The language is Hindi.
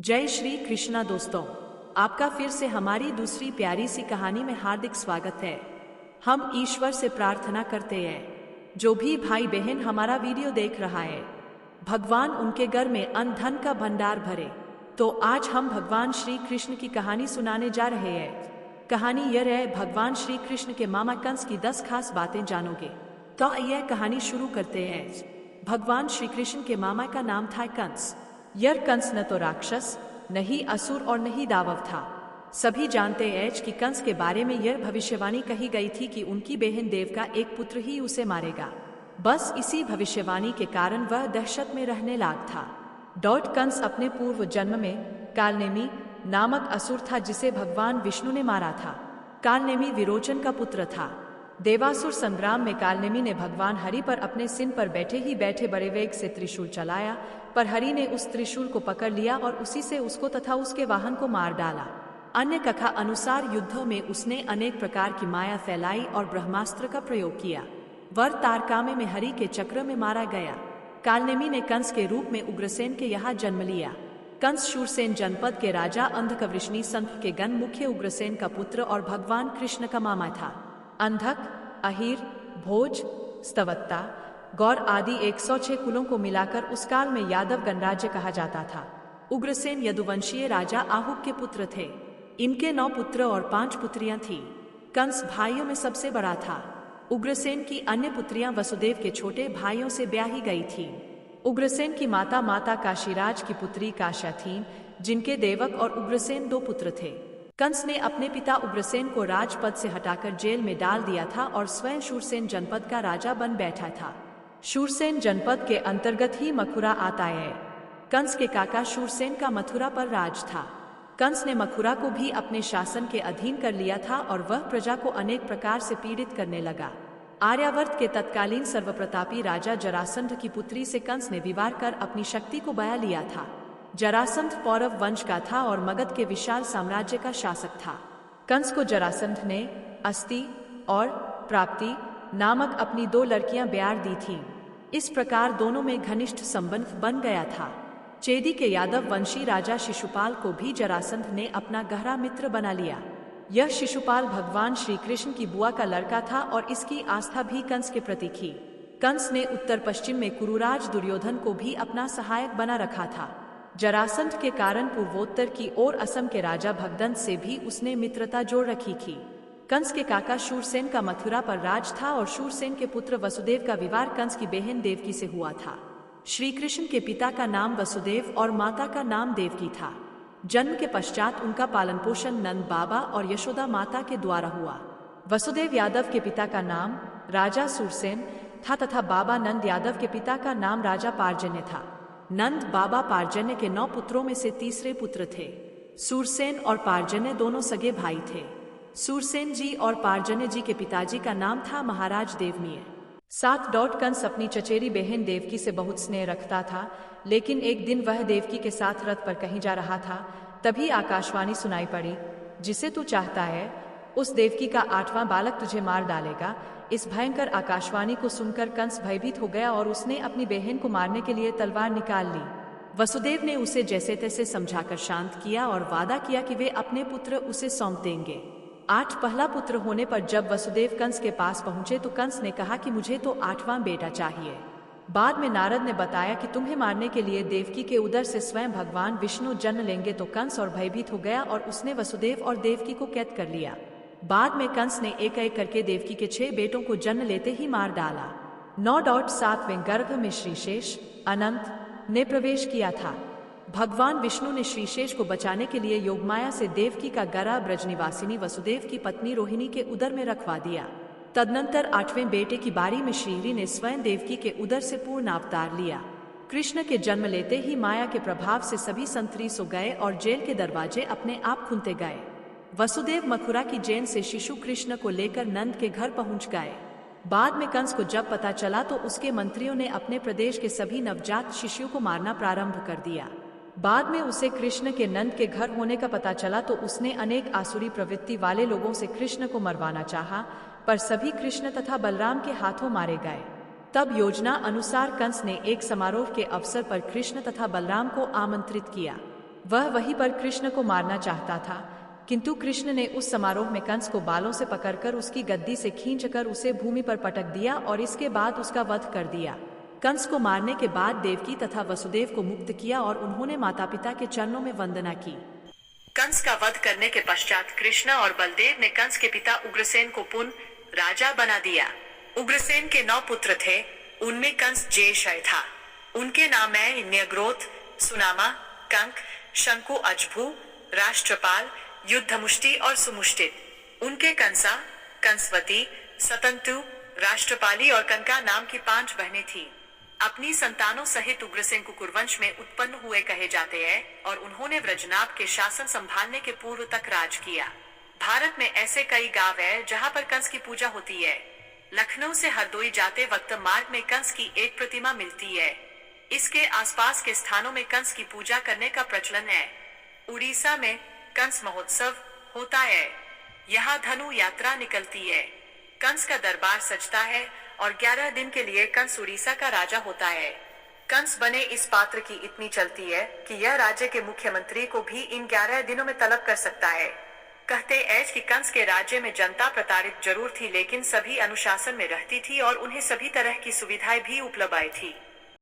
जय श्री कृष्णा दोस्तों, आपका फिर से हमारी दूसरी प्यारी सी कहानी में हार्दिक स्वागत है। हम ईश्वर से प्रार्थना करते हैं जो भी भाई बहन हमारा वीडियो देख रहा है, भगवान उनके घर में अन्न धन का भंडार भरे। तो आज हम भगवान श्री कृष्ण की कहानी सुनाने जा रहे हैं। कहानी यह है, भगवान श्री कृष्ण के मामा कंस की 10 खास बातें जानोगे। तो यह कहानी शुरू करते हैं। भगवान श्री कृष्ण के मामा का नाम था कंस। यह कंस न तो राक्षस, न ही असुर और न ही दानव था। सभी जानते हैं कि कंस के बारे में यह भविष्यवाणी कही गई थी कि उनकी बहन देव का एक पुत्र ही उसे मारेगा। बस इसी भविष्यवाणी के कारण वह दहशत में रहने लगा था। कंस अपने पूर्व जन्म में कालनेमी नामक असुर था जिसे भगवान विष्णु ने मारा था। कालनेमी विरोचन का पुत्र था। देवासुर संग्राम में कालनेमी ने भगवान हरि पर अपने सिर पर बैठे ही बैठे बड़े वेग से त्रिशूल चलाया, पर हरि ने उस त्रिशूल को पकड़ लिया और उसी से उसको तथा उसके वाहन को मार डाला। अन्य कथा अनुसार युद्धों में उसने अनेक प्रकार की माया फैलाई और ब्रह्मास्त्र का प्रयोग किया। वर तारकामे में हरि के चक्र में मारा गया। कालनेमी ने कंस के रूप में उग्रसेन के यहाँ जन्म लिया। कंस शूरसेन जनपद के राजा अंधकवृष्णि संत के गण मुख्य उग्रसेन का पुत्र और भगवान कृष्ण का मामा था। अंधक, अहिर, भोज, स्तवत्ता, गौर आदि 106 कुलों को मिलाकर उस काल में यादव गणराज्य कहा जाता था। उग्रसेन यदुवंशीय राजा आहुक के पुत्र थे। इनके 9 पुत्र और 5 पुत्रियां थीं। कंस भाइयों में सबसे बड़ा था। उग्रसेन की अन्य पुत्रियां वसुदेव के छोटे भाइयों से ब्याही गई थीं। उग्रसेन की माता काशीराज की पुत्री काशा थीं, जिनके देवक और उग्रसेन 2 पुत्र थे। कंस ने अपने पिता उग्रसेन को राजपद से हटाकर जेल में डाल दिया था और स्वयं शूरसेन जनपद का राजा बन बैठा था। शूरसेन जनपद के अंतर्गत ही मथुरा आता है। कंस के काका शूरसेन का मथुरा पर राज था। कंस ने मथुरा को भी अपने शासन के अधीन कर लिया था और वह प्रजा को अनेक प्रकार से पीड़ित करने लगा। आर्यावर्त के तत्कालीन सर्वप्रतापी राजा जरासंध की पुत्री से कंस ने विवाह कर अपनी शक्ति को बया लिया था। जरासंध पौरव वंश का था और मगध के विशाल साम्राज्य का शासक था। कंस को जरासंध ने अस्ति और प्राप्ति नामक अपनी 2 लड़कियां ब्याह दी थीं। इस प्रकार दोनों में घनिष्ठ संबंध बन गया था। चेदी के यादव वंशी राजा शिशुपाल को भी जरासंध ने अपना गहरा मित्र बना लिया। यह शिशुपाल भगवान श्री कृष्ण की बुआ का लड़का था और इसकी आस्था भी कंस के प्रति थी। कंस ने उत्तर पश्चिम में कुरुराज दुर्योधन को भी अपना सहायक बना रखा था। जरासंध के कारण पूर्वोत्तर की ओर असम के राजा भगदंत से भी उसने मित्रता जोड़ रखी थी। कंस के काका शूरसेन का मथुरा पर राज था और शूरसेन के पुत्र वसुदेव का विवाह कंस की बहन देवकी से हुआ था। श्री कृष्ण के पिता का नाम वसुदेव और माता का नाम देवकी था। जन्म के पश्चात उनका पालन पोषण नंद बाबा और यशोदा माता के द्वारा हुआ। वसुदेव यादव के पिता का नाम राजा सूरसेन था तथा बाबा नंद यादव के पिता का नाम राजा पार्जन्य था। नंद बाबा पार्जन्य के 9 पुत्रों में से तीसरे पुत्र थे। सूरसेन और पार्जन्य दोनों सगे भाई थे। सूरसेन जी और पार्जन्य जी के पिताजी का नाम था महाराज देवनीय। 7 कंस अपनी चचेरी बहन देवकी से बहुत स्नेह रखता था, लेकिन एक दिन वह देवकी के साथ रथ पर कहीं जा रहा था। तभी आकाशवाणी सुनाई पड़ी, जिसे तू चाहता है उस देवकी का 8वां बालक तुझे मार डालेगा। इस भयंकर आकाशवाणी को सुनकर कंस भयभीत हो गया और उसने अपनी बहन को मारने के लिए तलवार निकाल ली। वसुदेव ने उसे जैसे तैसे समझाकर शांत किया और वादा किया कि वे अपने पुत्र उसे सौंप देंगे। 8 पहला पुत्र होने पर जब वसुदेव कंस के पास पहुंचे तो कंस ने कहा कि मुझे तो 8वां बेटा चाहिए। बाद में नारद ने बताया कि तुम्हें मारने के लिए देवकी के उदर से स्वयं भगवान विष्णु जन्म लेंगे। तो कंस और भयभीत हो गया और उसने वसुदेव और देवकी को कैद कर लिया। बाद में कंस ने एक एक करके देवकी के 6 बेटों को जन्म लेते ही मार डाला। 9.7वें गर्भ में श्रीशेष अनंत ने प्रवेश किया था। भगवान विष्णु ने श्रीशेष को बचाने के लिए योगमाया से देवकी का गरा ब्रजनिवासिनी वसुदेव की पत्नी रोहिणी के उदर में रखवा दिया। तदनंतर 8वें बेटे की बारी में श्रीहरि ने स्वयं देवकी के उदर से पूर्ण अवतार लिया। कृष्ण के जन्म लेते ही माया के प्रभाव से सभी संतरीस हो गए और जेल के दरवाजे अपने आप खुलते गए। वसुदेव मथुरा की जेल से शिशु कृष्ण को लेकर नंद के घर पहुंच गए। बाद में कंस को जब पता चला तो उसके मंत्रियों ने अपने प्रदेश के सभी नवजात शिशुओं को मारना प्रारंभ कर दिया। बाद में उसे कृष्ण के नंद के घर होने का पता चला तो उसने अनेक आसुरी प्रवृत्ति वाले लोगों से कृष्ण को मरवाना चाहा, पर सभी कृष्ण तथा बलराम के हाथों मारे गए। तब योजना अनुसार कंस ने एक समारोह के अवसर पर कृष्ण तथा बलराम को आमंत्रित किया। वह वहीं पर कृष्ण को मारना चाहता था, किंतु कृष्ण ने उस समारोह में कंस को बालों से पकड़कर उसकी गद्दी से खींचकर उसे भूमि पर पटक दिया और इसके बाद उसका वध कर दिया। कंस को मारने के बाद देवकी तथा वसुदेव को मुक्त किया और उन्होंने माता पिता के चरणों में वंदना की। कंस का वध करने के पश्चात कृष्ण और बलदेव ने कंस के पिता उग्रसेन को पुनः राजा बना दिया। उग्रसेन के 9 पुत्र थे, उनमें कंस जयशय था। उनके नाम है न्यग्रोध, सुनामा, कंक, शंकु, अजभू, राष्ट्रपाल, युद्धमुष्टि और सुमुष्टित। उनके कंसा, कंसवती, सतंतु, राष्ट्रपाली और कंका नाम की 5 बहनें थीं। अपनी संतानों सहित उग्रसेन कुकुरवंश में उत्पन्न हुए कहे जाते हैं और उन्होंने व्रजनाभ के शासन संभालने के पूर्व तक राज किया। भारत में ऐसे कई गांव हैं जहां पर कंस की पूजा होती है। लखनऊ से हरदोई जाते वक्त मार्ग में कंस की एक प्रतिमा मिलती है। इसके आसपास के स्थानों में कंस की पूजा करने का प्रचलन है। उड़ीसा में कंस महोत्सव होता है। यहाँ धनु यात्रा निकलती है। कंस का दरबार सजता है और 11 दिन के लिए कंस उड़ीसा का राजा होता है। कंस बने इस पात्र की इतनी चलती है कि यह राज्य के मुख्यमंत्री को भी इन 11 दिनों में तलब कर सकता है। कहते हैं कि कंस के राज्य में जनता प्रताड़ित जरूर थी, लेकिन सभी अनुशासन में रहती थी और उन्हें सभी तरह की सुविधाएं भी उपलब्ध थी।